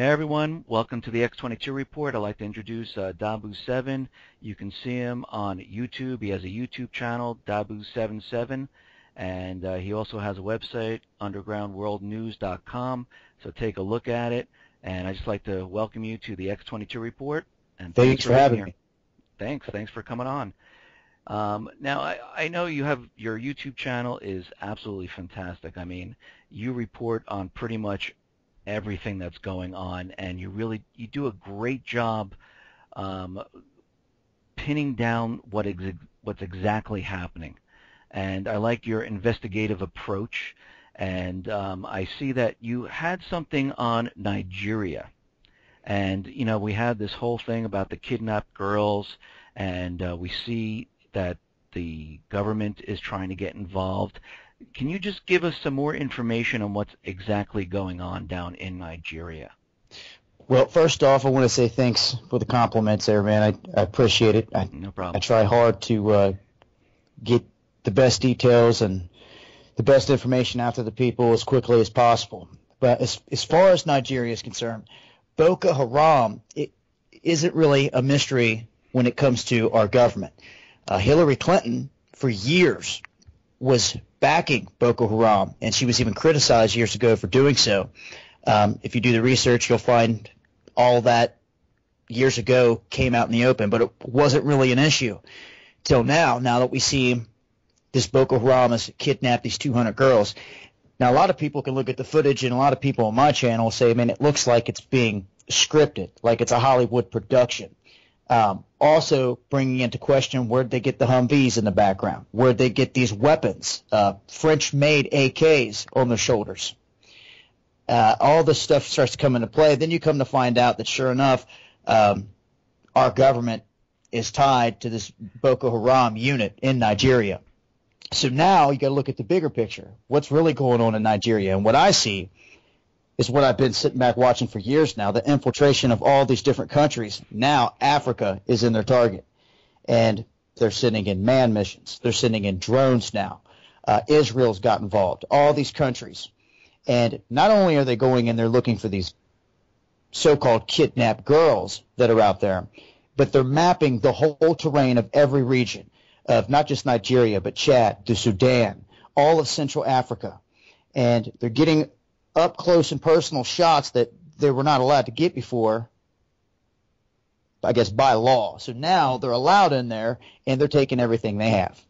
Hey everyone, welcome to the X22 Report. I'd like to introduce Dahboo7. You can see him on YouTube. He has a YouTube channel, Dahboo77, and he also has a website, undergroundworldnews.com. So take a look at it. And I'd just like to welcome you to the X22 Report. And thanks for having me. Thanks for coming on. Now, I know you have your YouTube channel is absolutely fantastic. I mean, you report on pretty much everything that's going on, and you do a great job pinning down what's exactly happening. And I like your investigative approach. And I see that you had something on Nigeria, and we had this whole thing about the kidnapped girls, and we see that the government is trying to get involved. Can you just give us some more information on what's exactly going on down in Nigeria? Well, first off, I want to say thanks for the compliments there, man. I appreciate it. No problem. I try hard to get the best details and the best information out to the people as quickly as possible. But as far as Nigeria is concerned, Boko Haram, it isn't really a mystery when it comes to our government. Hillary Clinton, for years, was backing Boko Haram, and she was even criticized years ago for doing so. If you do the research, you'll find all that years ago came out in the open, but it wasn't really an issue till now that we see this Boko Haram has kidnapped these 200 girls. Now, a lot of people can look at the footage, and a lot of people on my channel say, man, it looks like it's being scripted, like it's a Hollywood production. Also bringing into question, where'd they get the Humvees in the background? Where'd they get these weapons, French-made AKs on their shoulders? All this stuff starts to come into play. Then you come to find out that, sure enough, our government is tied to this Boko Haram unit in Nigeria. So now you got to look at the bigger picture. What's really going on in Nigeria? And what I see is what I've been sitting back watching for years now, the infiltration of all these different countries. Now Africa is in their target, and they're sending in manned missions. They're sending in drones now. Israel's got involved, all these countries. And not only are they going in there looking for these so-called kidnapped girls that are out there, but they're mapping the whole terrain of every region, of not just Nigeria, but Chad, the Sudan, all of Central Africa. And they're getting up close and personal shots that they were not allowed to get before, I guess, by law. So now they're allowed in there, and they're taking everything they have.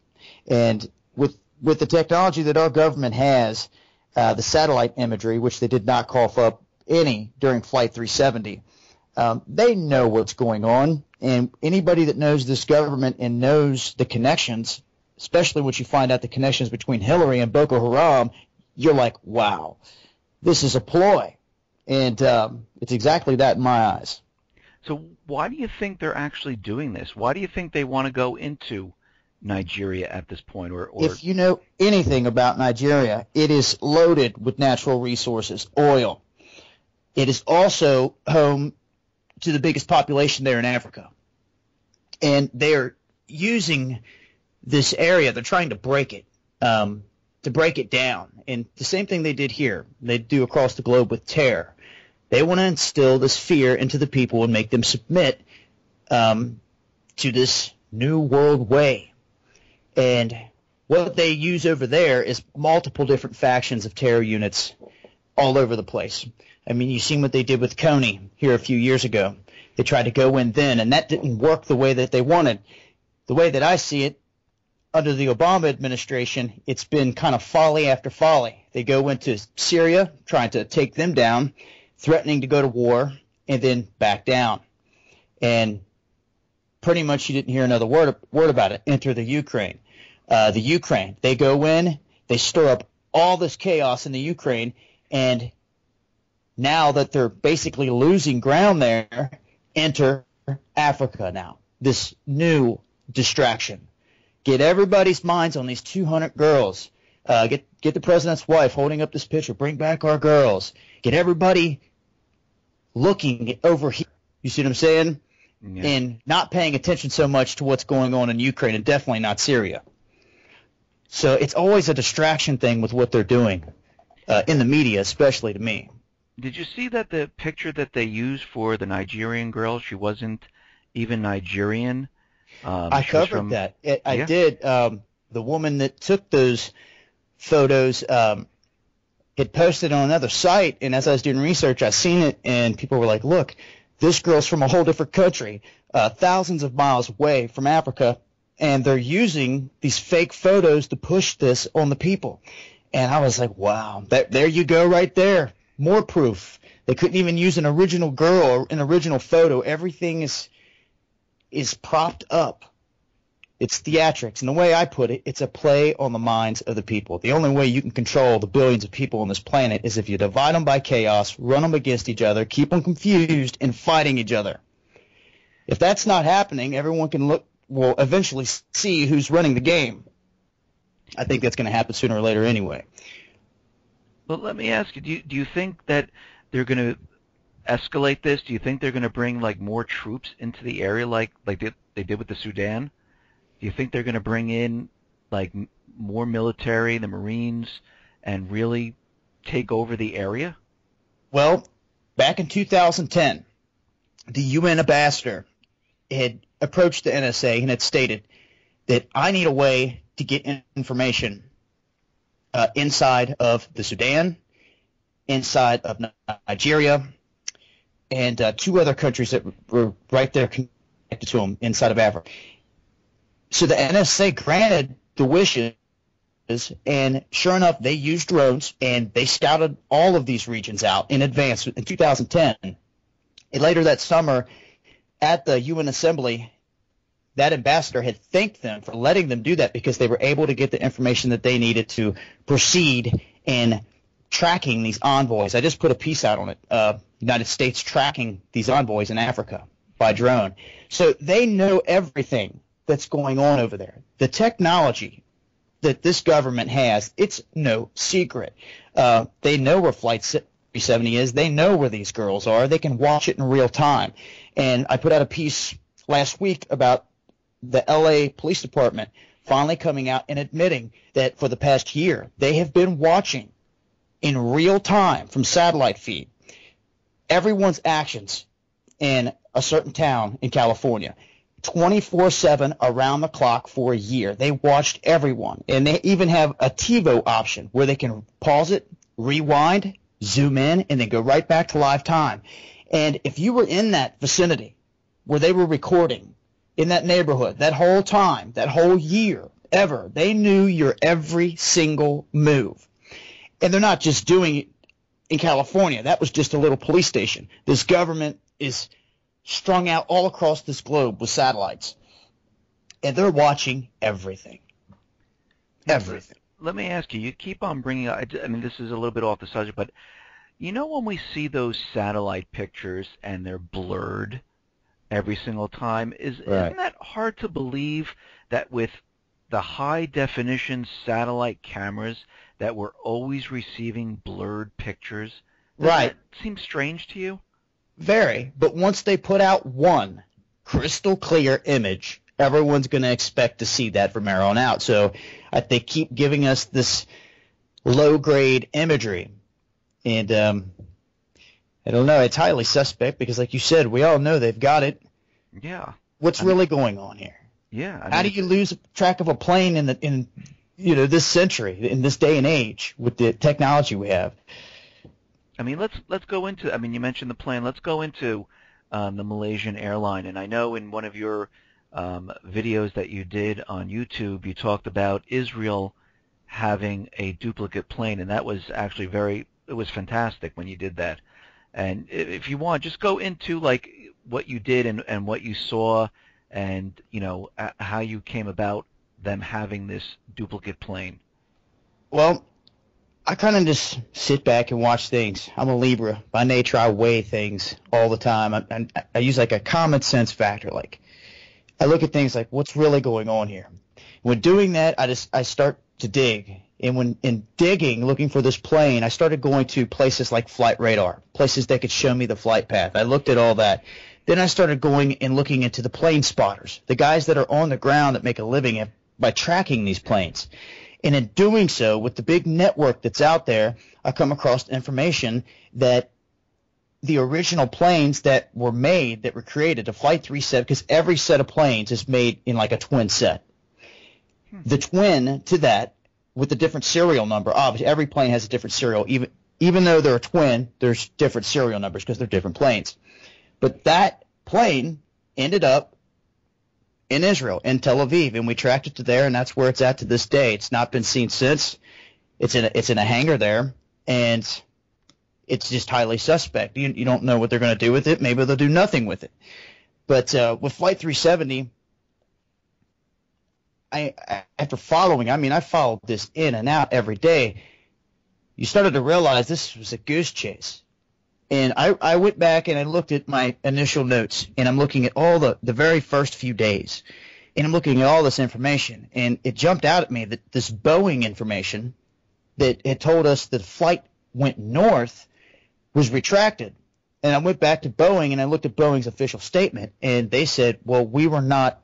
And with the technology that our government has, the satellite imagery, which they did not cough up any during Flight 370, they know what's going on. And anybody that knows this government and knows the connections, especially once you find out the connections between Hillary and Boko Haram, you're like, wow, this is a ploy. And it's exactly that in my eyes. So why do you think they're actually doing this? Why do you think they want to go into Nigeria at this point? Or if you know anything about Nigeria, it is loaded with natural resources, oil. It is also home to the biggest population there in Africa. And they're using this area, they're trying to break it down. And the same thing they did here, they do across the globe with terror. They want to instill this fear into the people and make them submit to this new world way. And what they use over there is multiple different factions of terror units all over the place. I mean, you've seen what they did with Coney here a few years ago. They tried to go in then, and that didn't work the way that they wanted. The way that I see it, under the Obama administration, it's been kind of folly after folly. They go into Syria, trying to take them down, threatening to go to war, and then back down. And pretty much you didn't hear another word about it. Enter the Ukraine. They go in, they stir up all this chaos in the Ukraine, and now that they're basically losing ground there, enter Africa now, this new distraction. Get everybody's minds on these 200 girls. Get the president's wife holding up this picture. Bring back our girls. Get everybody looking over here. You see what I'm saying? Yeah. And not paying attention so much to what's going on in Ukraine, and definitely not Syria. So it's always a distraction thing with what they're doing, in the media, especially to me. Did you see that the picture that they used for the Nigerian girl, she wasn't even Nigerian? I She was covered from, that. I yeah? did. The woman that took those photos had posted on another site, and as I was doing research, I seen it, and people were like, "Look, this girl's from a whole different country, thousands of miles away from Africa, and they're using these fake photos to push this on the people." And I was like, "Wow, there you go, right there, more proof." They couldn't even use an original girl or an original photo. Everything is propped up. It's theatrics, and the way I put it, it's a play on the minds of the people. The only way you can control the billions of people on this planet is if you divide them by chaos, run them against each other, keep them confused, and fighting each other. If that's not happening, everyone will eventually see who's running the game. I think that's going to happen sooner or later anyway. Well, let me ask you, do you think that they're going to escalate this? Do you think they're going to bring like more troops into the area like they did with the Sudan? Do you think they're going to bring in like more military, the Marines, and really take over the area? Well, back in 2010, the UN ambassador had approached the NSA and had stated that I need a way to get information inside of the Sudan, inside of Nigeria, and two other countries that were right there connected to them inside of Africa. So the NSA granted the wishes, and sure enough, they used drones, and they scouted all of these regions out in advance in 2010. And later that summer, at the UN Assembly, that ambassador had thanked them for letting them do that because they were able to get the information that they needed to proceed in tracking these envoys. I just put a piece out on it, United States tracking these envoys in Africa by drone. So they know everything that's going on over there. The technology that this government has, it's no secret. They know where Flight 370 is. They know where these girls are. They can watch it in real time. And I put out a piece last week about the LA Police Department finally coming out and admitting that for the past year, they have been watching in real time from satellite feed everyone's actions in a certain town in California. 24/7 around the clock for a year. They watched everyone. And they even have a TiVo option where they can pause it, rewind, zoom in, and then go right back to live time. And if you were in that vicinity where they were recording, in that neighborhood, that whole time, that whole year, ever, they knew your every single move. And they're not just doing it in California. That was just a little police station. This government is strung out all across this globe with satellites. And they're watching everything. Everything. Let me ask you, you keep on bringing up, I mean, this is a little bit off the subject, but you know when we see those satellite pictures and they're blurred every single time, isn't that hard to believe that with the high-definition satellite cameras that we're always receiving blurred pictures? Doesn't that seem strange to you? Very. But once they put out one crystal clear image, everyone's going to expect to see that from here on out. So they keep giving us this low-grade imagery. And I don't know. It's highly suspect because, like you said, we all know they've got it. Yeah. What's really going on here? Yeah. How do you lose track of a plane in this century, in this day and age, with the technology we have? I mean, let's go into. I mean, you mentioned the plane. Let's go into the Malaysian airline. And I know in one of your videos that you did on YouTube, you talked about Israel having a duplicate plane, and that was actually it was fantastic when you did that. And if you want, just go into like what you did and what you saw, and how you came about them having this duplicate plane. Well, I kind of just sit back and watch things. I'm a Libra. By nature, I weigh things all the time. I use like a common sense factor. Like I look at things like what's really going on here. When doing that, I start to dig. And when in digging, looking for this plane, I started going to places like flight radar, places that could show me the flight path. I looked at all that. Then I started going and looking into the plane spotters, the guys that are on the ground that make a living by tracking these planes. And in doing so, with the big network that's out there, I come across information that the original planes that were made, that were created, the Flight 37, because every set of planes is made in like a twin set. The twin to that, with a different serial number, obviously every plane has a different serial. Even though they're a twin, there's different serial numbers because they're different planes. But that plane ended up in Israel, in Tel Aviv, and we tracked it to there, and that's where it's at to this day. It's not been seen since. It's in a hangar there, and it's just highly suspect. You don't know what they're going to do with it. Maybe they'll do nothing with it. But with Flight 370, after following, I followed this in and out every day. You started to realize this was a goose chase. And I went back and I looked at my initial notes, and I'm looking at all the very first few days, and I'm looking at all this information, and it jumped out at me that this Boeing information that had told us that the flight went north was retracted. And I went back to Boeing and I looked at Boeing's official statement, and they said, well, we were not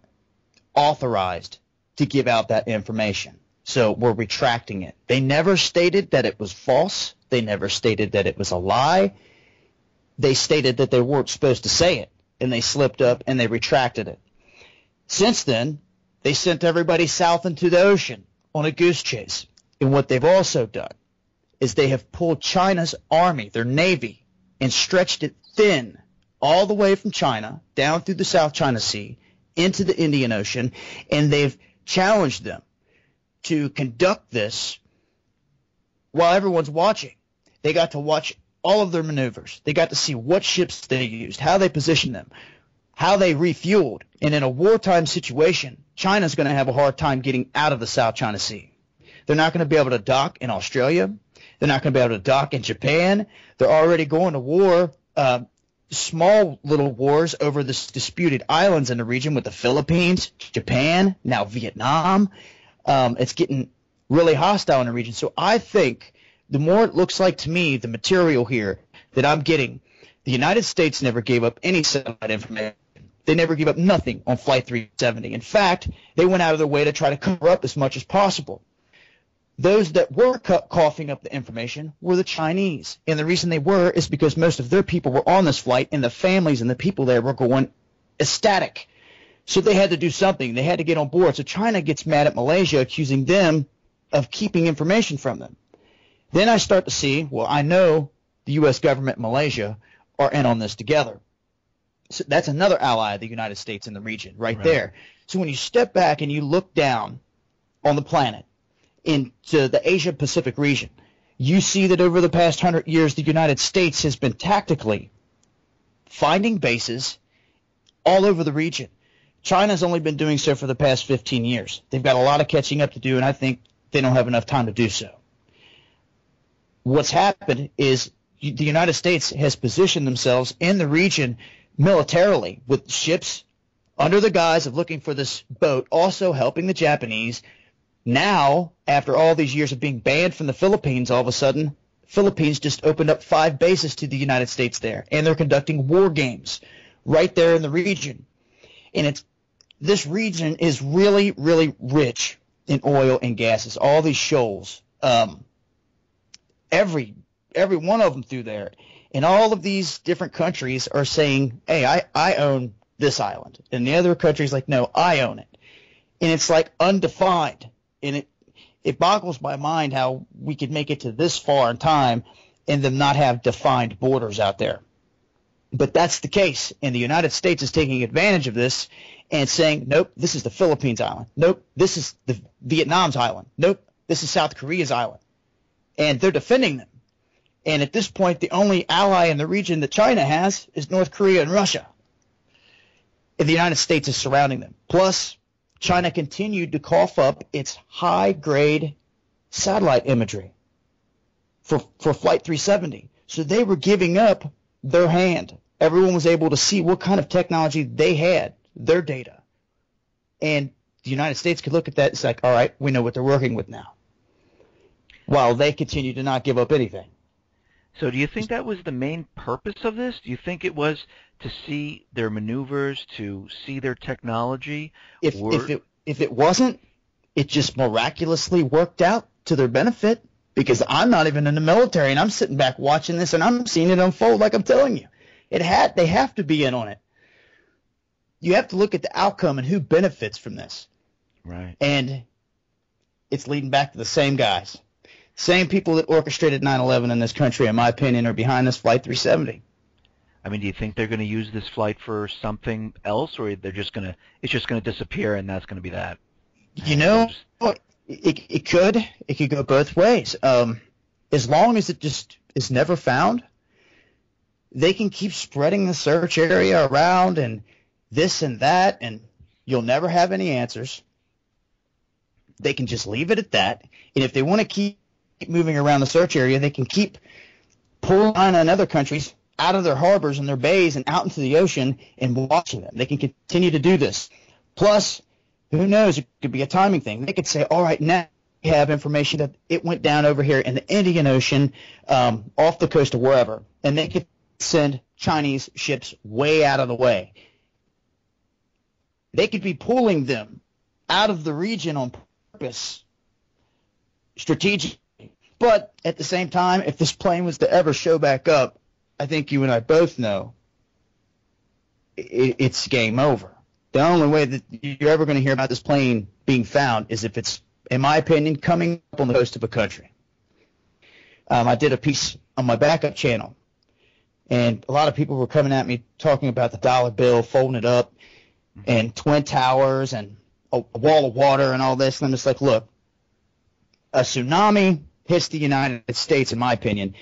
authorized to give out that information, so we're retracting it. They never stated that it was false. They never stated that it was a lie. They stated that they weren't supposed to say it, and they slipped up and they retracted it. Since then, they sent everybody south into the ocean on a goose chase. And what they've also done is they have pulled China's army, their navy, and stretched it thin all the way from China down through the South China Sea into the Indian Ocean, and they've challenged them to conduct this while everyone's watching. They got to watch all of their maneuvers. They got to see what ships they used, how they positioned them, how they refueled. And in a wartime situation, China's going to have a hard time getting out of the South China Sea. They're not going to be able to dock in Australia. They're not going to be able to dock in Japan. They're already going to war, small little wars over the disputed islands in the region with the Philippines, Japan, now Vietnam. It's getting really hostile in the region. So I think the more it looks like to me, the material here that I'm getting, the United States never gave up any satellite information. They never gave up nothing on Flight 370. In fact, they went out of their way to try to cover up as much as possible. Those that were coughing up the information were the Chinese. And the reason they were is because most of their people were on this flight, and the families and the people there were going ecstatic. So they had to do something. They had to get on board. So China gets mad at Malaysia, accusing them of keeping information from them. Then I start to see, well, I know the U.S. government and Malaysia are in on this together. So that's another ally of the United States in the region right there. So when you step back and you look down on the planet into the Asia-Pacific region, you see that over the past 100 years, the United States has been tactically finding bases all over the region. China's only been doing so for the past 15 years. They've got a lot of catching up to do, and I think they don't have enough time to do so. What's happened is the United States has positioned themselves in the region militarily with ships under the guise of looking for this boat, also helping the Japanese. Now, after all these years of being banned from the Philippines, all of a sudden, Philippines just opened up 5 bases to the United States there, and they're conducting war games right there in the region. And this region is really, really rich in oil and gases, all these shoals, every one of them through there. And all of these different countries are saying, hey, I own this island. And the other country's like, no, I own it. And it's like undefined. And it boggles my mind how we could make it to this far in time and them not have defined borders out there. But that's the case. And the United States is taking advantage of this and saying, nope, this is the Philippines island. Nope, this is the Vietnam's island. Nope, this is South Korea's island. And they're defending them. And at this point, the only ally in the region that China has is North Korea and Russia. And the United States is surrounding them. Plus, China continued to cough up its high-grade satellite imagery for Flight 370. So they were giving up their hand. Everyone was able to see what kind of technology they had, their data. And the United States could look at that. It's like, all right, we know what they're working with now. While they continue to not give up anything. So do you think that was the main purpose of this? Do you think it was to see their maneuvers, to see their technology? If it wasn't, it just miraculously worked out to their benefit, because I'm not even in the military, and I'm sitting back watching this, and I'm seeing it unfold like I'm telling you. They have to be in on it. You have to look at the outcome and who benefits from this. Right. And it's leading back to the same guys. Same people that orchestrated 9/11 in this country, in my opinion, are behind this Flight 370. I mean, do you think they're going to use this flight for something else, or it's just going to disappear and that's going to be that? You know, it could go both ways. As long as it just is never found, they can keep spreading the search area around and this and that, and you'll never have any answers. They can just leave it at that. And if they want to keep moving around the search area, they can keep pulling on other countries out of their harbors and their bays and out into the ocean and watching them. They can continue to do this. Plus, who knows, it could be a timing thing. They could say, all right, now we have information that it went down over here in the Indian Ocean off the coast of wherever, and they could send Chinese ships way out of the way. They could be pulling them out of the region on purpose, strategically. But at the same time, if this plane was to ever show back up, I think you and I both know it's game over. The only way that you're ever going to hear about this plane being found is if it's, in my opinion, coming up on the coast of a country. I did a piece on my backup channel, and a lot of people were coming at me talking about the dollar bill, folding it up, and Twin Towers, and a wall of water, and all this. And I'm just like, look, a tsunami hits the United States, in my opinion.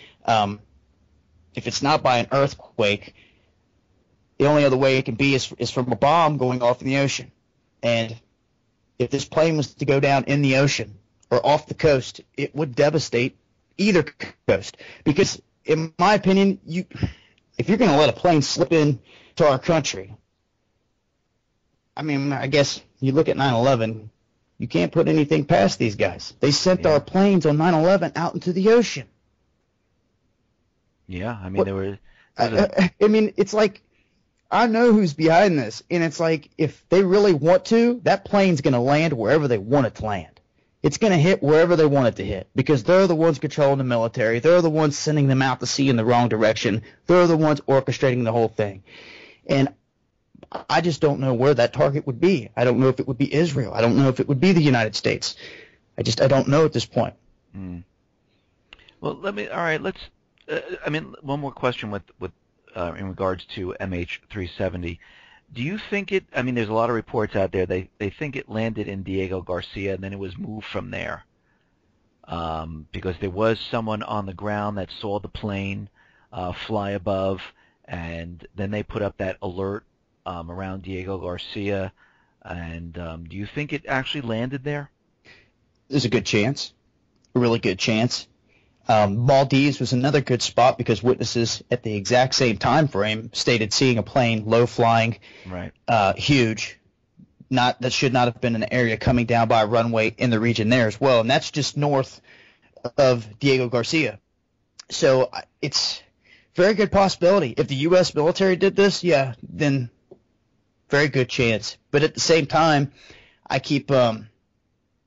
If it's not by an earthquake, the only other way it can be is from a bomb going off in the ocean. And if this plane was to go down in the ocean or off the coast, it would devastate either coast. Because, in my opinion, if you're going to let a plane slip in to our country, I mean, I guess you look at 9/11, you can't put anything past these guys. They sent our planes on 9/11 out into the ocean. Yeah, I mean, there were. I mean, it's like, I know who's behind this, and it's like, if they really want to, that plane's going to land wherever they want it to land. It's going to hit wherever they want it to hit, because they're the ones controlling the military. They're the ones sending them out to sea in the wrong direction. They're the ones orchestrating the whole thing. And I just don't know where that target would be. I don't know if it would be Israel. I don't know if it would be the United States. I don't know at this point. Well, let's. I mean, one more question with in regards to MH370. Do you think it? I mean, there's a lot of reports out there. They think it landed in Diego Garcia and then it was moved from there, because there was someone on the ground that saw the plane fly above, and then they put up that alert around Diego Garcia. And do you think it actually landed there? There's a good chance, a really good chance. Maldives was another good spot because witnesses at the exact same time frame stated seeing a plane low flying, right, huge. That should not have been an area coming down by a runway in the region there as well, and that's just north of Diego Garcia. So it's very good possibility. If the U.S. military did this, yeah, then very good chance. But at the same time, I keep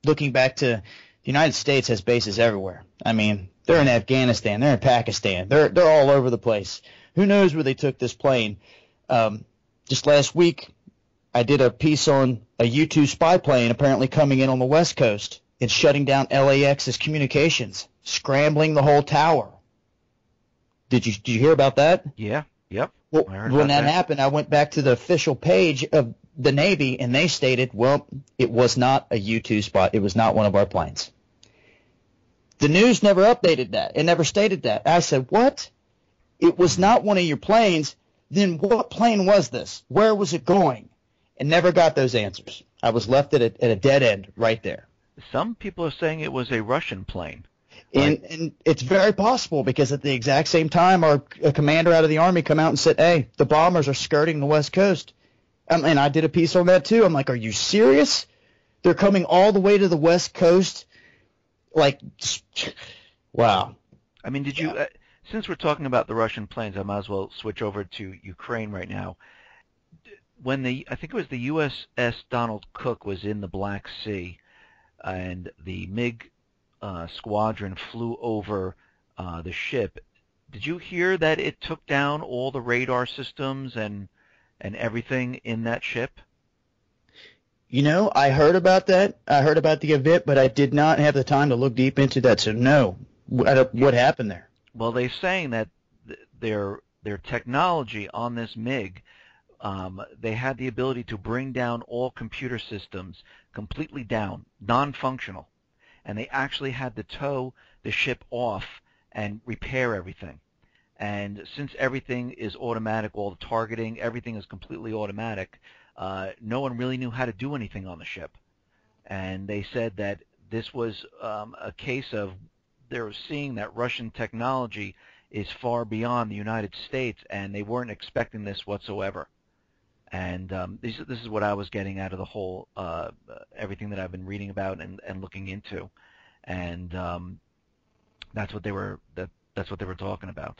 looking back to the United States has bases everywhere. I mean, they're in Afghanistan, they're in Pakistan, they're all over the place. Who knows where they took this plane? Just last week, I did a piece on a U-2 spy plane apparently coming in on the West Coast and shutting down LAX's communications, scrambling the whole tower. Did you hear about that? Yeah. Yep. Well, when that happened, I went back to the official page of the Navy, and they stated, well, it was not a U-2 spot. It was not one of our planes. The news never updated that. It never stated that. I said, what? It was not one of your planes? Then what plane was this? Where was it going? And never got those answers. I was left at a dead end right there. Some people are saying it was a Russian plane. And it's very possible, because at the exact same time, a commander out of the Army come out and said, hey, the bombers are skirting the West Coast. And I did a piece on that too. I'm like, are you serious? They're coming all the way to the West Coast? Like, wow. I mean, did you, since we're talking about the Russian planes, I might as well switch over to Ukraine right now. When I think it was the USS Donald Cook was in the Black Sea, and the MiG squadron flew over the ship. Did you hear that it took down all the radar systems and everything in that ship? I heard about that. I heard about the event, but I did not have the time to look deep into that. So no, what happened there? Well, they're saying that their technology on this MiG, they had the ability to bring down all computer systems completely down, non-functional, and they actually had to tow the ship off and repair everything. And since everything is automatic, all the targeting, everything is completely automatic, no one really knew how to do anything on the ship. And they said that this was a case of they're seeing that Russian technology is far beyond the United States, and they weren't expecting this whatsoever. And this is what I was getting out of the whole everything that I've been reading about and looking into, and that's what they were talking about.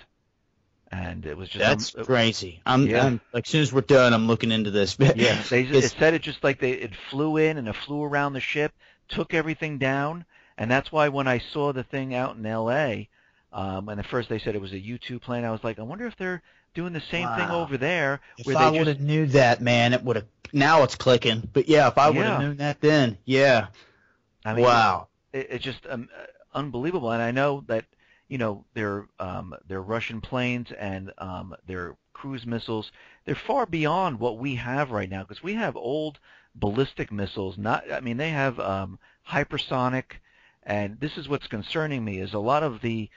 And it was just that's crazy. I'm like, as soon as we're done, I'm looking into this. Yeah, it said it just like it flew in and it flew around the ship, took everything down, and that's why when I saw the thing out in L.A. And at first they said it was a U-2 plane, I was like, I wonder if they're doing the same thing over there. If I would have knew that, man, it would have. Now it's clicking. But yeah, if I would have known that then, yeah. I mean, wow. It's just unbelievable, and I know that. Their Russian planes and their cruise missiles, they're far beyond what we have right now, because we have old ballistic missiles. They have hypersonic, and this is what's concerning me, is a lot of the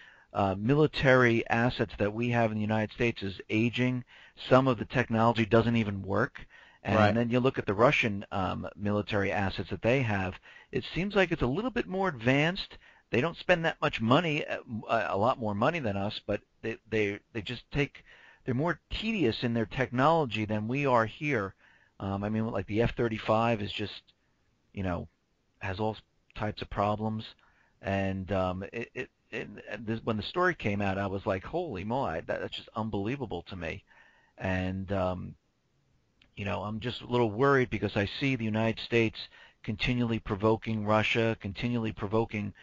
military assets that we have in the United States is aging. Some of the technology doesn't even work. And then you look at the Russian military assets that they have, it seems like it's a little bit more advanced. They don't spend that much money, a lot more money than us, but they just they're more tedious in their technology than we are here. Like the F-35 is just, has all types of problems. And when the story came out, I was like, holy moly, that's just unbelievable to me. And, I'm just a little worried because I see the United States continually provoking Russia, continually provoking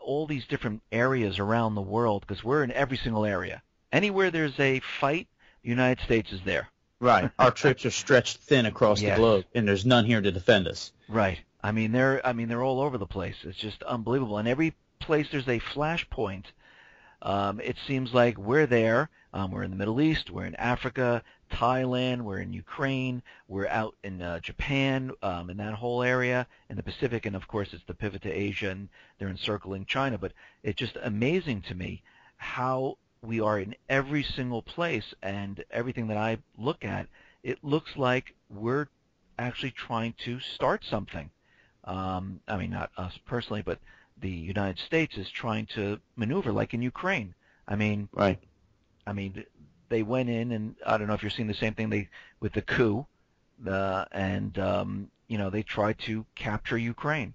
all these different areas around the world, because we're in every single area. Anywhere there's a fight, the United States is there. Right. Our troops are stretched thin across the globe, and there's none here to defend us. Right. They're all over the place. It's just unbelievable. And every place there's a flashpoint, it seems like we're there. We're in the Middle East. We're in Africa, Thailand. We're in Ukraine. We're out in Japan, in that whole area, in the Pacific, and of course it's the pivot to Asia, and they're encircling China. But it's just amazing to me how we are in every single place, and everything that I look at, it looks like we're actually trying to start something. Not us personally, but the United States is trying to maneuver, like in Ukraine. Right. They went in, and I don't know if you're seeing the same thing with the coup, they tried to capture Ukraine,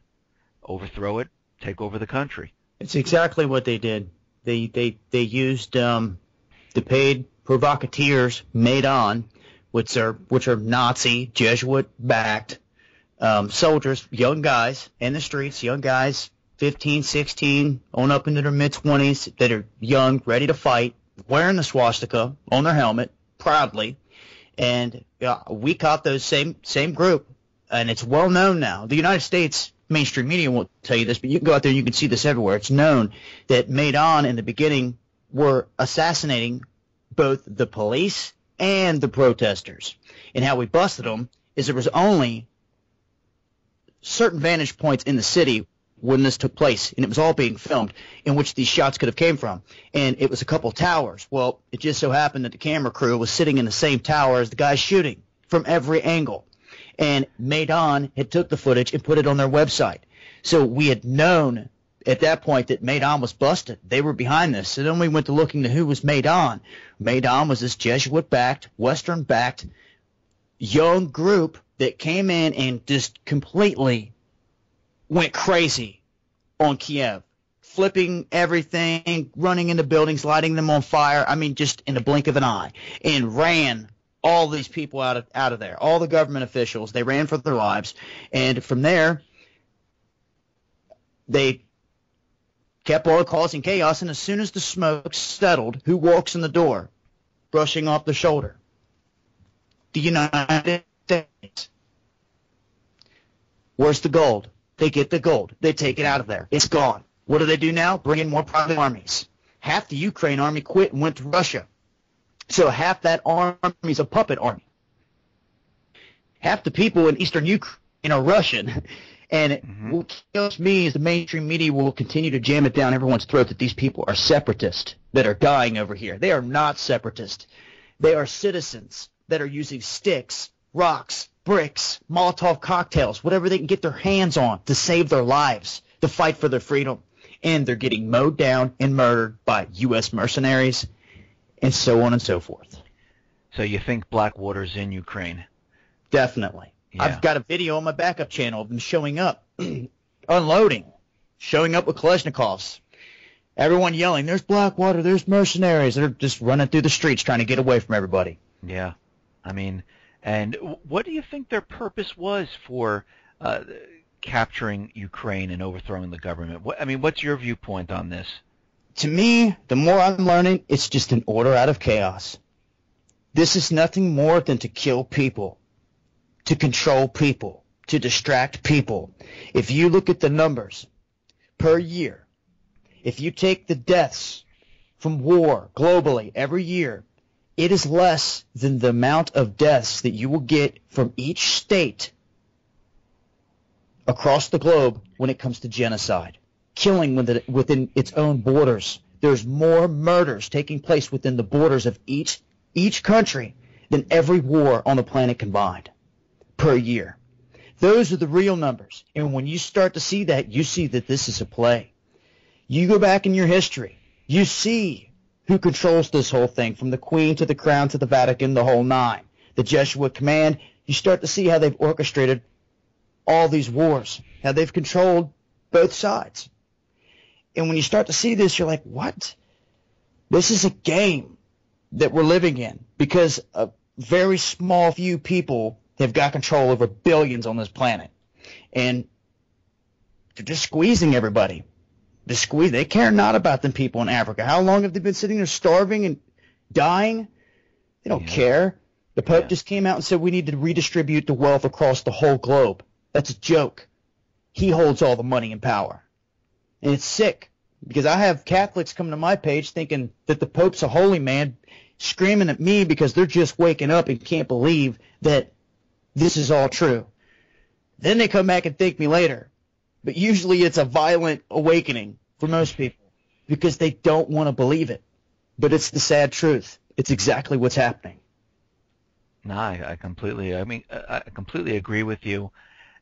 overthrow it, take over the country. It's exactly what they did. They used the paid provocateurs Maidan, which are Nazi Jesuit-backed soldiers, young guys in the streets, young guys, 15, 16, on up into their mid-20s, that are young, ready to fight, wearing the swastika on their helmet proudly. And we caught those same group, and it's well known now. The United States mainstream media won't tell you this, but you can go out there and you can see this everywhere. It's known that Maidan in the beginning were assassinating both the police and the protesters. And how we busted them is there was only certain vantage points in the city when this took place, and it was all being filmed, in which these shots could have came from. And it was a couple towers. Well, it just so happened that the camera crew was sitting in the same tower as the guy shooting from every angle. And Maidan had took the footage and put it on their website. So we had known at that point that Maidan was busted. They were behind this. So then we went to looking to who was Maidan. Maidan was this Jesuit-backed, Western-backed young group that came in and just completely went crazy on Kiev, flipping everything, running into buildings, lighting them on fire. Just in the blink of an eye, and ran all these people out of there, all the government officials. They ran for their lives, and from there, they kept on causing chaos, and as soon as the smoke settled, who walks in the door, brushing off the shoulder? The United States. Where's the gold? They get the gold. They take it out of there. It's gone. What do they do now? Bring in more private armies. Half the Ukraine army quit and went to Russia. So half that army is a puppet army. Half the people in eastern Ukraine are Russian. And what kills me is the mainstream media will continue to jam it down everyone's throat that these people are separatists that are dying over here. They are not separatists. They are citizens that are using sticks, rocks, bricks, Molotov cocktails, whatever they can get their hands on to save their lives, to fight for their freedom. And they're getting mowed down and murdered by U.S. mercenaries and so on and so forth. So you think Blackwater's in Ukraine? Definitely. Yeah. I've got a video on my backup channel of them showing up, unloading, showing up with Kalashnikovs. Everyone yelling, there's Blackwater, there's mercenaries. They're just running through the streets trying to get away from everybody. Yeah. I mean, and what do you think their purpose was for capturing Ukraine and overthrowing the government? What's your viewpoint on this? To me, the more I'm learning, it's just an order out of chaos. This is nothing more than to kill people, to control people, to distract people. If you look at the numbers per year, if you take the deaths from war globally every year, it is less than the amount of deaths that you will get from each state across the globe when it comes to genocide, killing within its own borders. There's more murders taking place within the borders of each country than every war on the planet combined per year. Those are the real numbers. And when you start to see that, you see that this is a play. You go back in your history, you see who controls this whole thing, from the Queen to the Crown to the Vatican, the whole nine. The Jesuit command, you start to see how they've orchestrated all these wars, how they've controlled both sides. And when you start to see this, you're like, what? This is a game that we're living in because a very small few people have got control over billions on this planet. And they're just squeezing everybody. They care not about them people in Africa. How long have they been sitting there starving and dying? They don't care. The Pope just came out and said we need to redistribute the wealth across the whole globe. That's a joke. He holds all the money and power. And it's sick because I have Catholics come to my page thinking that the Pope's a holy man, screaming at me because they're just waking up and can't believe that this is all true. Then they come back and thank me later. But usually it's a violent awakening for most people because they don't want to believe it. But it's the sad truth. It's exactly what's happening. No, I completely agree with you.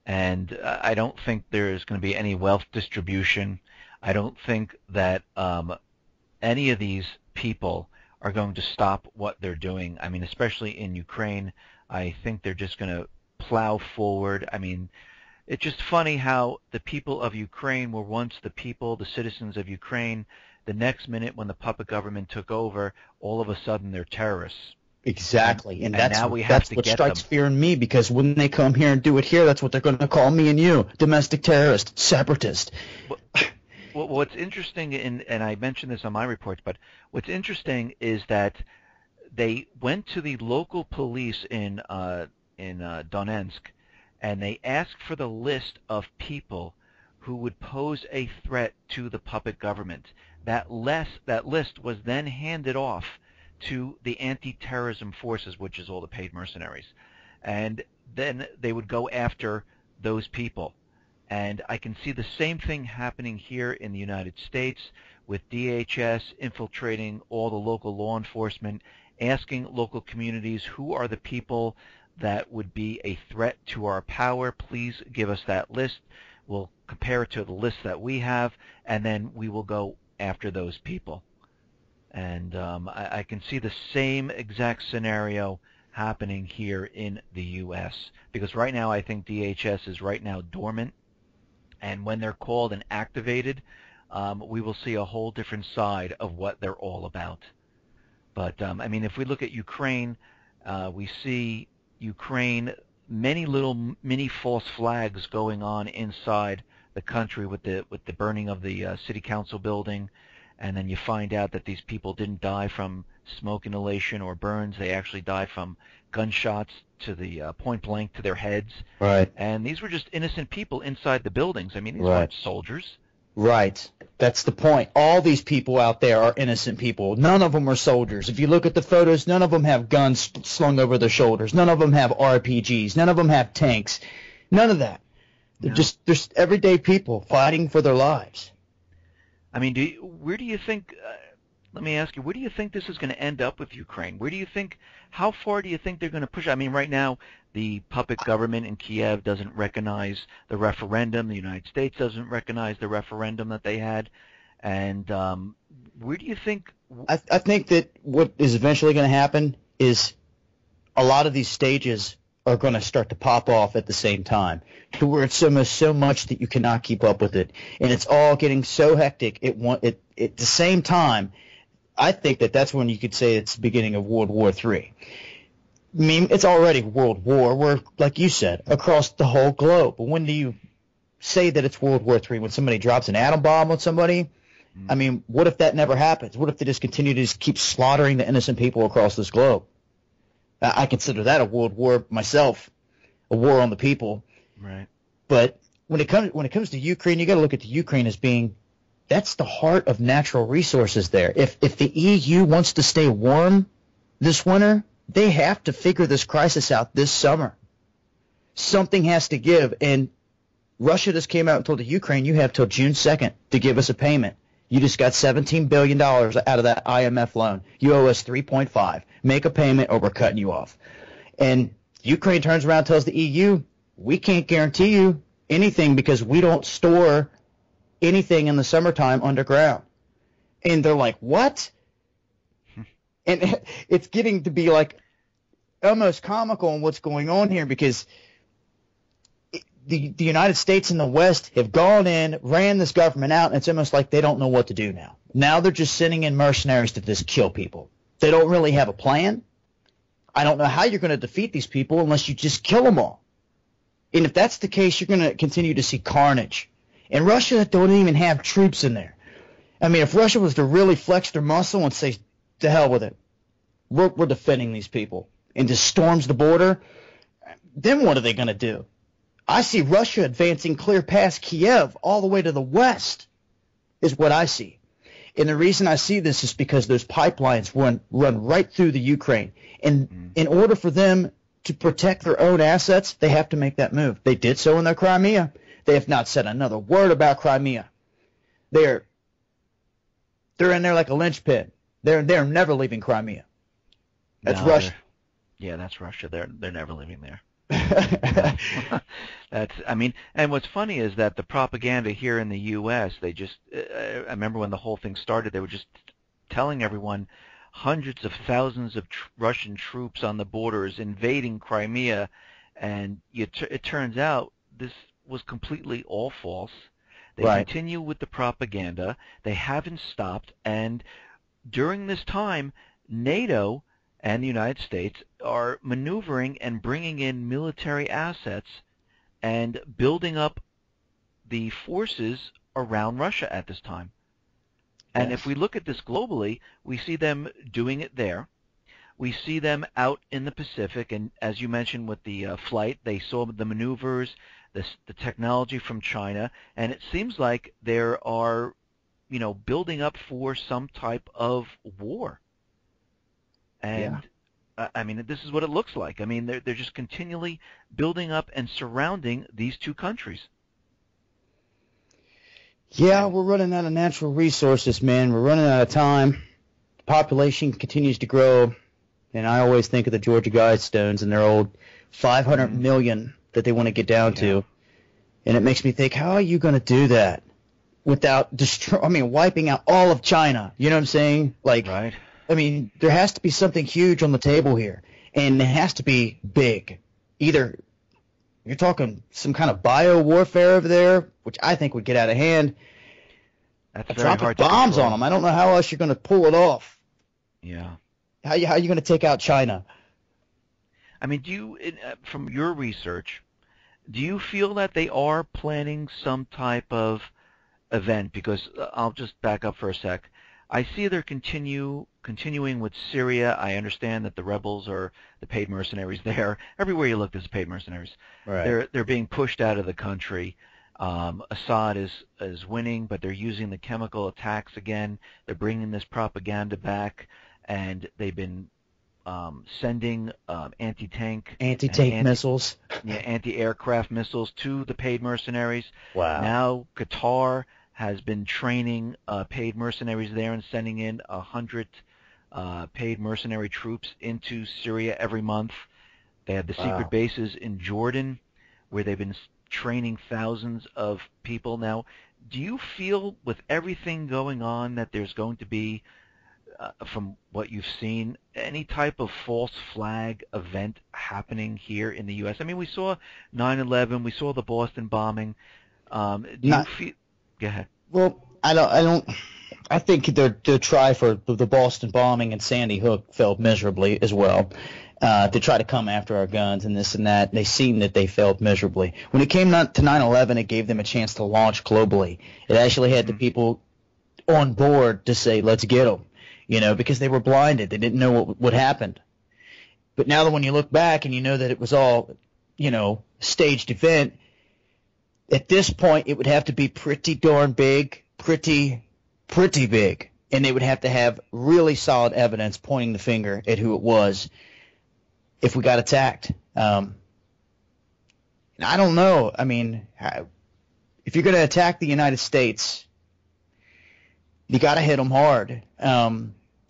And I don't think there's going to be any wealth distribution. I don't think that any of these people are going to stop what they're doing. I mean, especially in Ukraine, I think they're just going to plow forward. I mean, it's just funny how the people of Ukraine were once the citizens of Ukraine. The next minute when the puppet government took over, all of a sudden they're terrorists. Exactly. And that's now we have that's to what get strikes them. fear in me, because when they come here and do it here, that's what they're going to call me and you, domestic terrorist, separatist. Well, what's interesting, and I mentioned this on my reports, but what's interesting is that they went to the local police in Donetsk, and they asked for the list of people who would pose a threat to the puppet government. That list was then handed off to the anti-terrorism forces, which is all the paid mercenaries. And then they would go after those people. And I can see the same thing happening here in the United States with DHS infiltrating all the local law enforcement, asking local communities who are the people that would be a threat to our power. Please give us that list. We'll compare it to the list that we have, and then we will go after those people. And I can see the same exact scenario happening here in the U.S. because right now I think DHS is right now dormant, and when they're called and activated, we will see a whole different side of what they're all about. But I mean, if we look at Ukraine, we see Ukraine, many little mini false flags going on inside the country with the burning of the city council building, and then you find out that these people didn't die from smoke inhalation or burns. They actually died from gunshots to the point blank to their heads. Right. And these were just innocent people inside the buildings. I mean, these Right. weren't soldiers. Right. That's the point. All these people out there are innocent people. None of them are soldiers. If you look at the photos, none of them have guns slung over their shoulders. None of them have RPGs. None of them have tanks. None of that. They're just everyday people fighting for their lives. I mean, where do you think? Let me ask you, where do you think this is going to end up with Ukraine? How far do you think they're going to push? I mean, right now, the puppet government in Kiev doesn't recognize the referendum. The United States doesn't recognize the referendum that they had. And where do you think? I think that what is eventually going to happen is a lot of these stages are going to start to pop off at the same time, to where it's almost so much that you cannot keep up with it, and it's all getting so hectic. At the same time, I think that's when you could say it's the beginning of World War III. I mean, it's already World War. We're, like you said, across the whole globe. But when do you say that it's World War III? When somebody drops an atom bomb on somebody? I mean, what if that never happens? What if they just continue to just keep slaughtering the innocent people across this globe? I consider that a world war myself, a war on the people. Right. But when it comes to Ukraine, you got to look at the Ukraine as being that's the heart of natural resources there. If the EU wants to stay warm this winter, they have to figure this crisis out this summer. Something has to give, and Russia just came out and told the Ukraine, you have till June 2nd to give us a payment. You just got $17 billion out of that IMF loan. You owe us 3.5. Make a payment or we're cutting you off. And Ukraine turns around and tells the EU, we can't guarantee you anything because we don't store anything in the summertime underground. And they're like, what? And it's getting to be like almost comical in what's going on here, because the United States and the West have gone in, ran this government out, and it's almost like they don't know what to do now. Now they're just sending in mercenaries to just kill people. They don't really have a plan. I don't know how you're going to defeat these people unless you just kill them all. And if that's the case, you're going to continue to see carnage. And Russia don't even have troops in there. I mean, if Russia was to really flex their muscle and say, to hell with it, we're defending these people, and just storms the border, then what are they going to do? I see Russia advancing clear past Kiev all the way to the west is what I see. And the reason I see this is because those pipelines run right through the Ukraine. And in order for them to protect their own assets, they have to make that move. They did so in their Crimea. They have not said another word about Crimea. They're in there like a linchpin. They're never leaving Crimea. That's Russia. Yeah, that's Russia. They're never leaving there. And what's funny is that the propaganda here in the U.S., I remember when the whole thing started, they were just telling everyone hundreds of thousands of Russian troops on the borders invading Crimea, and it turns out this was completely all false. They continue with the propaganda. They haven't stopped, and during this time, NATO and the United States are maneuvering and bringing in military assets and building up the forces around Russia at this time. And if we look at this globally, we see them doing it there. We see them out in the Pacific, and as you mentioned with the flight, they saw the maneuvers, the technology from China, and it seems like they are, building up for some type of war. And I mean, this is what it looks like. I mean, they're just continually building up and surrounding these two countries. Yeah, we're running out of natural resources, man. We're running out of time. The population continues to grow, and I always think of the Georgia Guidestones and their old 500 million that they want to get down to, and it makes me think, how are you going to do that without wiping out all of China? You know what I'm saying? Right. I mean, there has to be something huge on the table here, and it has to be big. Either you're talking some kind of bio-warfare over there, which I think would get out of hand. That's very hard to dropping bombs on them. I don't know how else you're going to pull it off. Yeah. How are you going to take out China? I mean, from your research, Do you feel that they are planning some type of event? Because I'll just back up for a sec. I see they're continuing with Syria. I understand that the rebels are the paid mercenaries there. Everywhere you look, there's paid mercenaries. Right. They're being pushed out of the country. Assad is winning, but they're using the chemical attacks again. They're bringing this propaganda back, and they've been sending anti-tank Missiles. anti-aircraft missiles to the paid mercenaries. Wow. Now Qatar has been training paid mercenaries there and sending in 100 paid mercenary troops into Syria every month. They have the secret bases in Jordan where they've been training thousands of people. Now, do you feel with everything going on that there's going to be, from what you've seen, any type of false flag event happening here in the U.S.? I mean, we saw 9/11, we saw the Boston bombing. Do you feel? Go ahead. Well, I don't. I think their try for the Boston bombing and Sandy Hook failed miserably as well. To try to come after our guns and this and that, they seem that they failed miserably. When it came to 9/11, it gave them a chance to launch globally. It actually had the people on board to say, "Let's get them," because they were blinded. They didn't know what happened. But now that when you look back and you know that it was all, staged event. At this point, it would have to be pretty darn big, pretty big, and they would have to have really solid evidence pointing the finger at who it was if we got attacked. I don't know. I mean, if you're going to attack the United States, you got to hit them hard.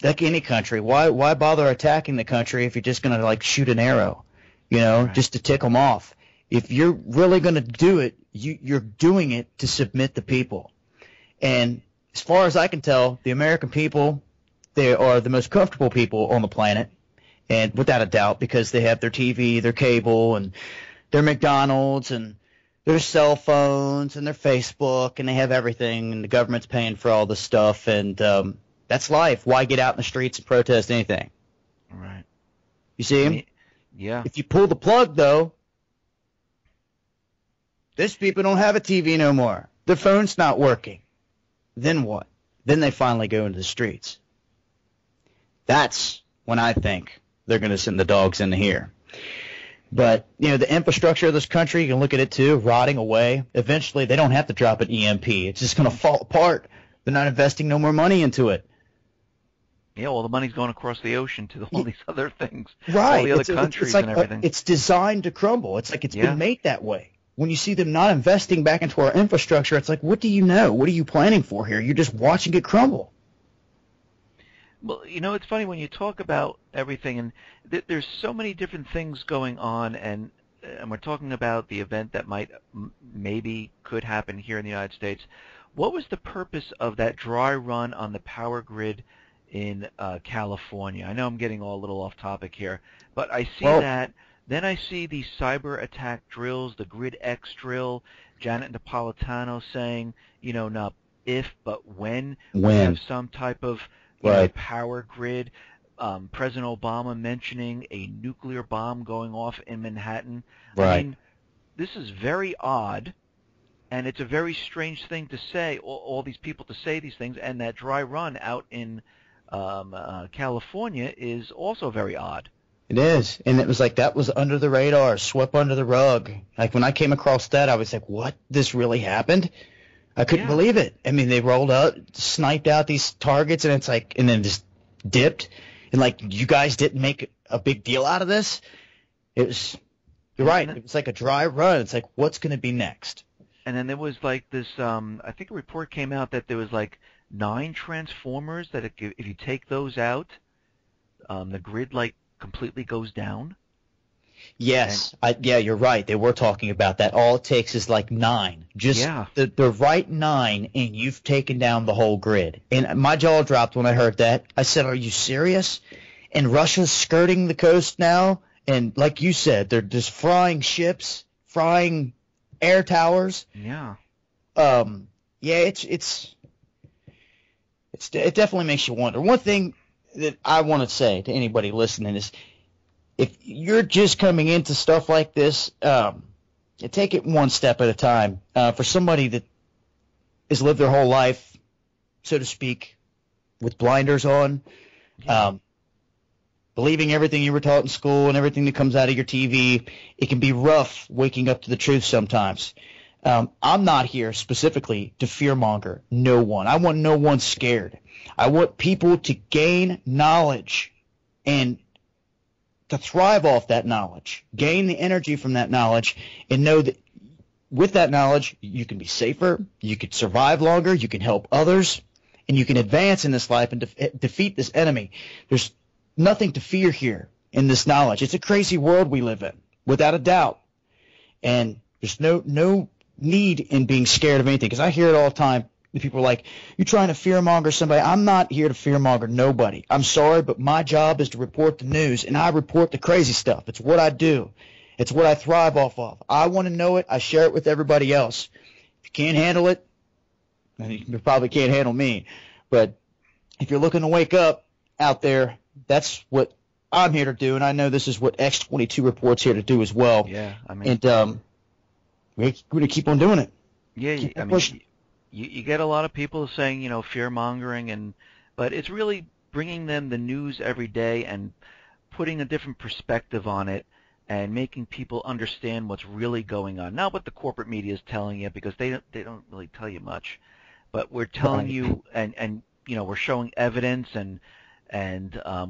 Like any country, why bother attacking the country if you're just going to shoot an arrow, Right. just to tick them off? If you're really going to do it, you're doing it to submit the people. And as far as I can tell, the American people, they are the most comfortable people on the planet, and without a doubt, because they have their TV, their cable, and their McDonald's, and their cell phones, and their Facebook, and they have everything, and the government's paying for all this stuff, and that's life. Why get out in the streets and protest anything? Right. You see? I mean, yeah. If you pull the plug, though, these people don't have a TV no more. Their phone's not working. Then what? Then they finally go into the streets. That's when I think they're going to send the dogs into here. But, the infrastructure of this country, you can look at it too, rotting away. Eventually, they don't have to drop an EMP. It's just going to fall apart. They're not investing no more money into it. Yeah, well, the money's going across the ocean to all these other things. Right. All the other countries and everything. It's designed to crumble. It's like it's been made that way. When you see them not investing back into our infrastructure, it's like, what do you know? What are you planning for here? You're just watching it crumble. Well, it's funny when you talk about everything, and there's so many different things going on, and we're talking about the event that maybe could happen here in the United States. What was the purpose of that dry run on the power grid in California? I know I'm getting all a little off topic here, but I see that. Then I see these cyber attack drills, the Grid X drill, Janet Napolitano saying, not if, but when we have some type of power grid. President Obama mentioning a nuclear bomb going off in Manhattan. Right. I mean, this is very odd, and it's a very strange thing to say, all these people to say these things, and that dry run out in California is also very odd. It is, and it was like that was under the radar, swept under the rug. Like when I came across that, I was like, what? This really happened? I couldn't believe it. I mean, they rolled out, sniped out these targets, and it's like, and then just dipped. And like, you guys didn't make a big deal out of this? It was, you're right, it was like a dry run. It's like, what's going to be next? And then there was like this, I think a report came out that there was like 9 transformers that if you take those out, the grid completely goes down. Yes, you're right. They were talking about that. All it takes is 9. Just the right 9, and you've taken down the whole grid. And my jaw dropped when I heard that. I said, are you serious? And Russia's skirting the coast now, and like you said, they're just frying ships, frying air towers. Yeah. It definitely makes you wonder. One thing that I want to say to anybody listening is, if you're just coming into stuff like this, take it one step at a time. For somebody that has lived their whole life, so to speak, with blinders on, believing everything you were taught in school and everything that comes out of your TV, it can be rough waking up to the truth sometimes. I'm not here specifically to fearmonger no one. I want no one scared. I want people to gain knowledge and to thrive off that knowledge, gain the energy from that knowledge, and know that with that knowledge, you can be safer, you can survive longer, you can help others, and you can advance in this life and defeat this enemy. There's nothing to fear here in this knowledge. It's a crazy world we live in, without a doubt. And there's no need in being scared of anything, because I hear it all the time. People are like, you're trying to fearmonger somebody. I'm not here to fearmonger nobody. I'm sorry, but my job is to report the news, and I report the crazy stuff. It's what I do. It's what I thrive off of. I want to know it. I share it with everybody else. If you can't handle it, then you probably can't handle me. But if you're looking to wake up out there, that's what I'm here to do, and I know this is what X22 Report's here to do as well. Yeah, I mean, and we're going to keep on doing it. Yeah, I mean, you get a lot of people saying, fear-mongering, but it's really bringing them the news every day and putting a different perspective on it and making people understand what's really going on. Not what the corporate media is telling you, because they don't really tell you much, but we're telling you, and we're showing evidence, and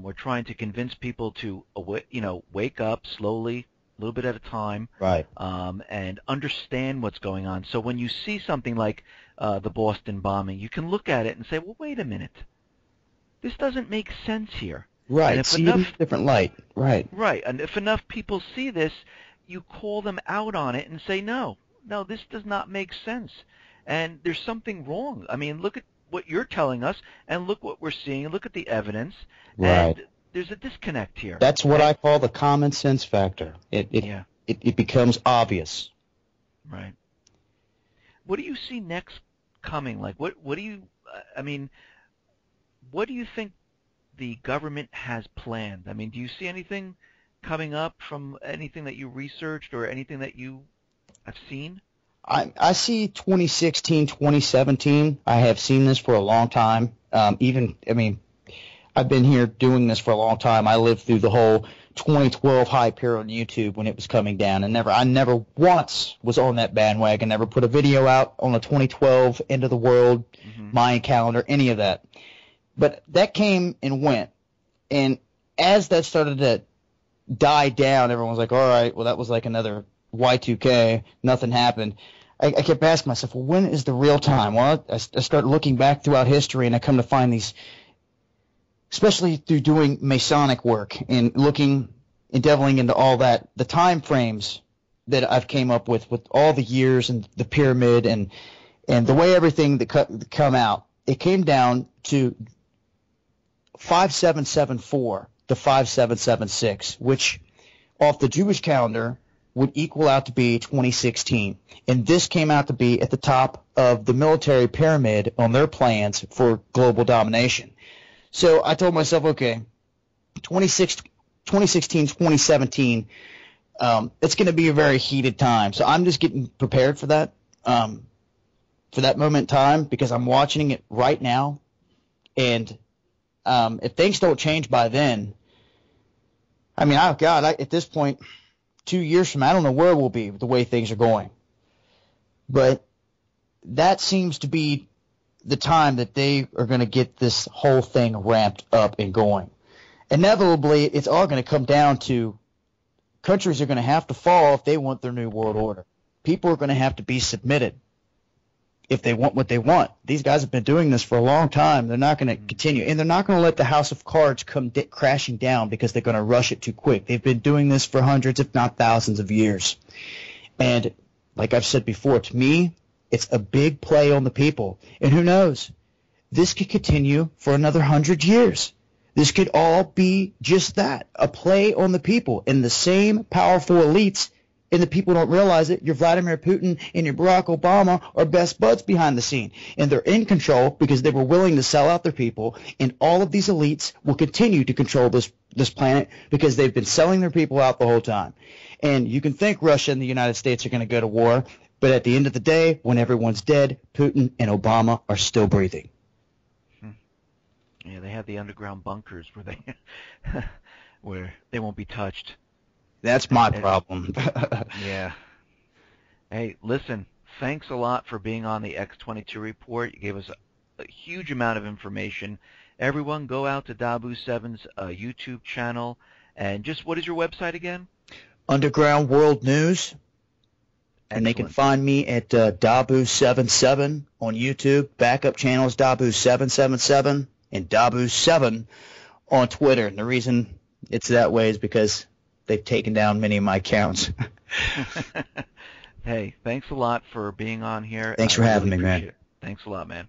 we're trying to convince people to wake up slowly, a little bit at a time, right? And understand what's going on. So when you see something like the Boston bombing, you can look at it and say, well, wait a minute. This doesn't make sense here. Right. See it in a different light. Right. Right. And if enough people see this, you call them out on it and say, no, this does not make sense. And there's something wrong. I mean, look at what you're telling us, and look what we're seeing. Look at the evidence. Right. And there's a disconnect here. That's what I call the common sense factor. It becomes obvious. Right. What do you see next coming? Like, what do you think the government has planned? I mean, do you see anything coming up from anything that you researched or anything that you have seen? I see 2016, 2017. I have seen this for a long time. I've been here doing this for a long time. I lived through the whole 2012 hype here on YouTube when it was coming down, and I never once was on that bandwagon. Never put a video out on the 2012 end of the world, Mayan calendar, any of that. But that came and went, and as that started to die down, everyone was like, all right, well, that was like another Y2K. Nothing happened. I kept asking myself, well, when is the real time? Well, I start looking back throughout history, and I come to find these, especially through doing Masonic work and looking and delving into all that, the time frames that I've came up with all the years and the pyramid and the way everything that come out, it came down to 5774 to 5776, which off the Jewish calendar would equal out to be 2016. And this came out to be at the top of the military pyramid on their plans for global domination. So I told myself, okay, 2016, 2017, it's going to be a very heated time. So I'm just getting prepared for that moment in time, because I'm watching it right now. And if things don't change by then, at this point, 2 years from now, I don't know where we'll be with the way things are going. But that seems to be the time that they are going to get this whole thing ramped up and going. Inevitably, it's all going to come down to countries are going to have to fall if they want their new world order. People are going to have to be submitted if they want what they want. These guys have been doing this for a long time. They're not going to continue. And they're not going to let the house of cards come crashing down because they're going to rush it too quick. They've been doing this for hundreds, if not thousands of years. And like I've said before, to me, it's a big play on the people. And who knows? This could continue for another 100 years. This could all be just that, a play on the people. And the same powerful elites And the people don't realize it. Your Vladimir Putin and your Barack Obama are best buds behind the scene. And they're in control because they were willing to sell out their people. And all of these elites will continue to control this planet because they've been selling their people out the whole time. And you can think Russia and the United States are going to go to war, but at the end of the day, when everyone's dead, Putin and Obama are still breathing. Yeah, they have the underground bunkers where they won't be touched. That's my problem. Yeah. Hey, listen, thanks a lot for being on the X22 Report. You gave us a huge amount of information. Everyone, go out to Dahboo7's YouTube channel. And just what is your website again? Underground World News. And they can Excellent. find me at Dahboo77 on YouTube. Backup channel is Dahboo777 and Dahboo7 on Twitter. And the reason it's that way is because they've taken down many of my accounts. Hey, thanks a lot for being on here. Thanks for having me, man. Thanks a lot, man.